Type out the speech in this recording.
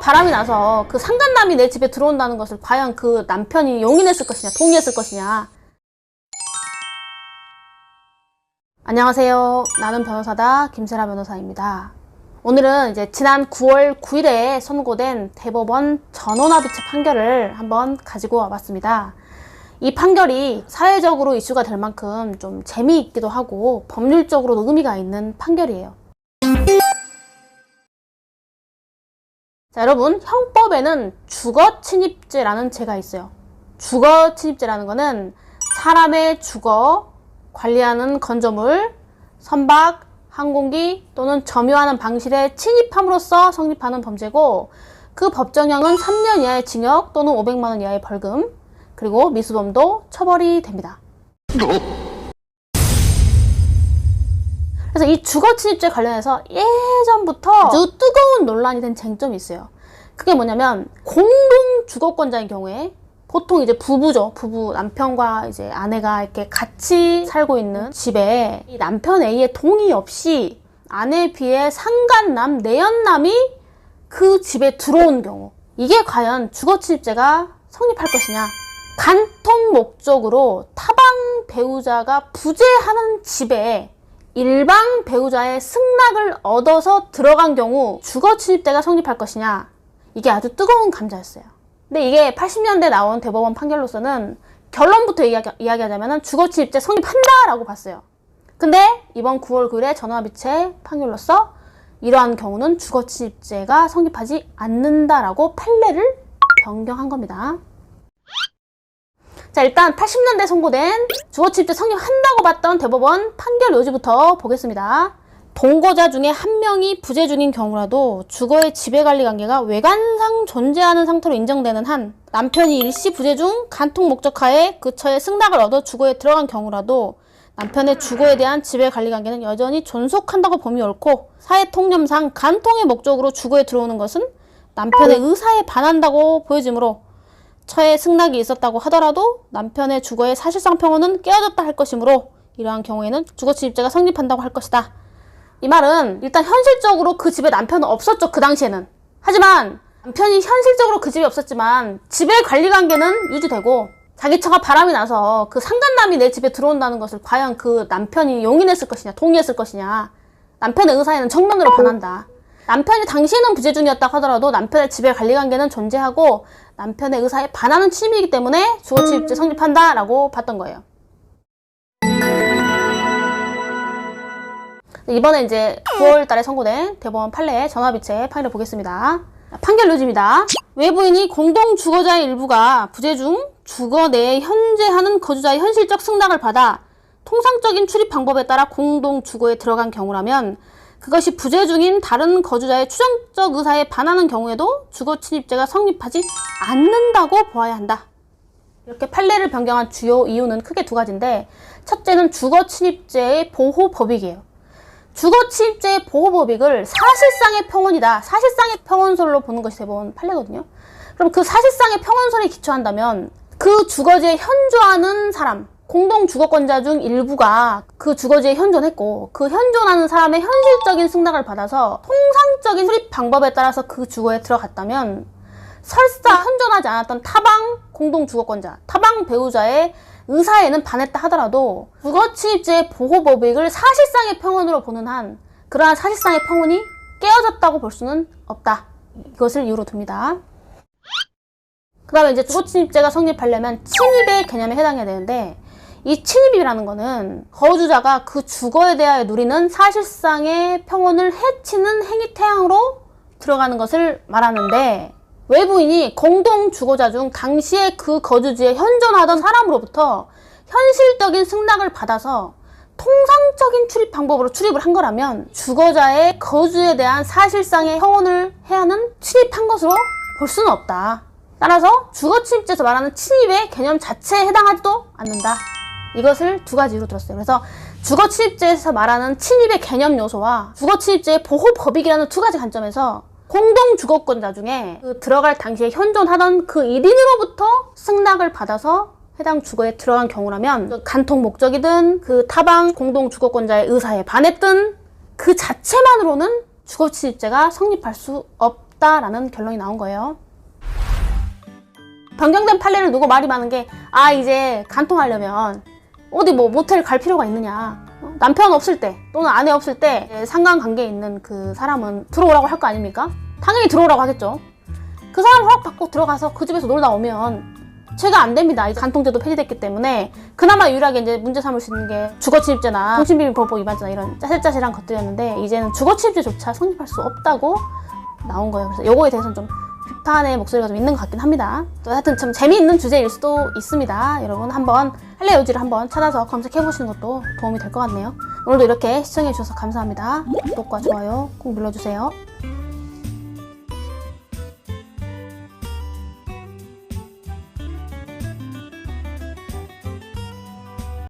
바람이 나서 그 상간남이 내 집에 들어온다는 것을 과연 그 남편이 용인했을 것이냐, 동의했을 것이냐. 안녕하세요. 나는 변호사다. 김세라 변호사입니다. 오늘은 이제 지난 9월 9일에 선고된 대법원 전원합의체 판결을 한번 가지고 와봤습니다. 이 판결이 사회적으로 이슈가 될 만큼 좀 재미있기도 하고 법률적으로도 의미가 있는 판결이에요. 자, 여러분, 형법에는 주거침입죄라는 죄가 있어요. 주거침입죄라는 거는 사람의 주거, 관리하는 건조물, 선박, 항공기 또는 점유하는 방실에 침입함으로써 성립하는 범죄고, 그 법정형은 3년 이하의 징역 또는 500만 원 이하의 벌금, 그리고 미수범도 처벌이 됩니다. 그래서 이 주거침입죄 관련해서 예전부터 아주 뜨거운 논란이 된 쟁점이 있어요. 그게 뭐냐면, 공동주거권자인 경우에 보통 이제 부부죠. 부부, 남편과 이제 아내가 이렇게 같이 살고 있는 집에 이 남편 A의 동의 없이 아내 B의 상간남, 내연남이 그 집에 들어온 경우, 이게 과연 주거침입죄가 성립할 것이냐. 간통 목적으로 타방 배우자가 부재하는 집에 일방 배우자의 승낙을 얻어서 들어간 경우 주거침입죄가 성립할 것이냐. 이게 아주 뜨거운 감자였어요. 근데 이게 80년대 나온 대법원 판결로서는 결론부터 이야기하자면 주거침입죄 성립한다라고 봤어요. 근데 이번 9월 9일에 전원합의체 판결로서 이러한 경우는 주거침입죄가 성립하지 않는다라고 판례를 변경한 겁니다. 자, 일단 80년대 선고된 주거침입죄 성립한다고 봤던 대법원 판결 요지부터 보겠습니다. 동거자 중에 한 명이 부재 중인 경우라도 주거의 지배관리관계가 외관상 존재하는 상태로 인정되는 한, 남편이 일시 부재 중 간통 목적하에 그 처의 승낙을 얻어 주거에 들어간 경우라도 남편의 주거에 대한 지배관리관계는 여전히 존속한다고 봄이 옳고, 사회통념상 간통의 목적으로 주거에 들어오는 것은 남편의 의사에 반한다고 보여지므로 처의 승낙이 있었다고 하더라도 남편의 주거의 사실상 평온은 깨어졌다 할 것이므로 이러한 경우에는 주거침입죄가 성립한다고 할 것이다. 이 말은 일단 현실적으로 그 집에 남편은 없었죠. 그 당시에는. 하지만 남편이 현실적으로 그 집에 없었지만 지배 관리관계는 유지되고, 자기 처가 바람이 나서 그 상간남이 내 집에 들어온다는 것을 과연 그 남편이 용인했을 것이냐, 동의했을 것이냐. 남편의 의사에는 정면으로 반한다. 남편이 당시에는 부재 중이었다고 하더라도 남편의 지배 관리관계는 존재하고 남편의 의사에 반하는 침입이기 때문에 주거침입죄 성립한다라고 봤던 거예요. 이번에 이제 9월 달에 선고된 대법원 판례 전원합의체 판례를 보겠습니다. 판결 요지입니다. 외부인이 공동주거자의 일부가 부재 중 주거 내에 현재하는 거주자의 현실적 승낙을 받아 통상적인 출입 방법에 따라 공동주거에 들어간 경우라면 그것이 부재 중인 다른 거주자의 추정적 의사에 반하는 경우에도 주거침입죄가 성립하지 않는다고 보아야 한다. 이렇게 판례를 변경한 주요 이유는 크게 두 가지인데, 첫째는 주거침입죄의 보호법익이에요. 주거침입죄의 보호법익을 사실상의 평온이다, 사실상의 평온설로 보는 것이 대법원 판례거든요. 그럼 그 사실상의 평온설에 기초한다면 그 주거지에 현존하는 사람, 공동주거권자 중 일부가 그 주거지에 현존했고, 그 현존하는 사람의 현실적인 승낙을 받아서 통상적인 출입 방법에 따라서 그 주거에 들어갔다면 설사 현존하지 않았던 타방 공동주거권자, 타방 배우자의 의사에는 반했다 하더라도 주거침입죄의 보호법익을 사실상의 평온으로 보는 한 그러한 사실상의 평온이 깨어졌다고 볼 수는 없다. 이것을 이유로 둡니다. 그 다음에 이제 주거침입죄가 성립하려면 침입의 개념에 해당해야 되는데, 이 침입이라는 거는 거주자가 그 주거에 대하여 누리는 사실상의 평온을 해치는 행위 태양으로 들어가는 것을 말하는데, 외부인이 공동주거자 중 당시에 그 거주지에 현존하던 사람으로부터 현실적인 승낙을 받아서 통상적인 출입 방법으로 출입을 한 거라면 주거자의 거주에 대한 사실상의 평온을 해하는 침입한 것으로 볼 수는 없다. 따라서 주거침입죄에서 말하는 침입의 개념 자체에 해당하지도 않는다. 이것을 두 가지 이유로 들었어요. 그래서 주거침입죄에서 말하는 침입의 개념 요소와 주거침입죄의 보호법익이라는 두 가지 관점에서 공동주거권자 중에 그 들어갈 당시에 현존하던 그 1인으로부터 승낙을 받아서 해당 주거에 들어간 경우라면 간통 목적이든 그 타방 공동주거권자의 의사에 반했든 그 자체만으로는 주거침입죄가 성립할 수 없다. 없다라는 결론이 나온 거예요. 변경된 판례를 두고 말이 많은 게, 이제 간통하려면 어디 뭐 모텔 갈 필요가 있느냐. 남편 없을 때 또는 아내 없을 때 상관관계에 있는 그 사람은 들어오라고 할 거 아닙니까? 당연히 들어오라고 하겠죠. 그 사람 허락받고 들어가서 그 집에서 놀다 오면 죄가 안 됩니다. 이제 간통죄도 폐지됐기 때문에 그나마 유일하게 이제 문제 삼을 수 있는 게 주거침입죄나 통신비밀보호법 위반죄나 이런 짜실짜실한 것들이었는데, 이제는 주거침입죄조차 성립할 수 없다고 나온 거예요. 그래서 요거에 대해서는 좀 비판의 목소리가 좀 있는 것 같긴 합니다. 또 하여튼 참 재미있는 주제일 수도 있습니다. 여러분 한번 판례 요지를 한번 찾아서 검색해보시는 것도 도움이 될 것 같네요. 오늘도 이렇게 시청해주셔서 감사합니다. 구독과 좋아요 꼭 눌러주세요.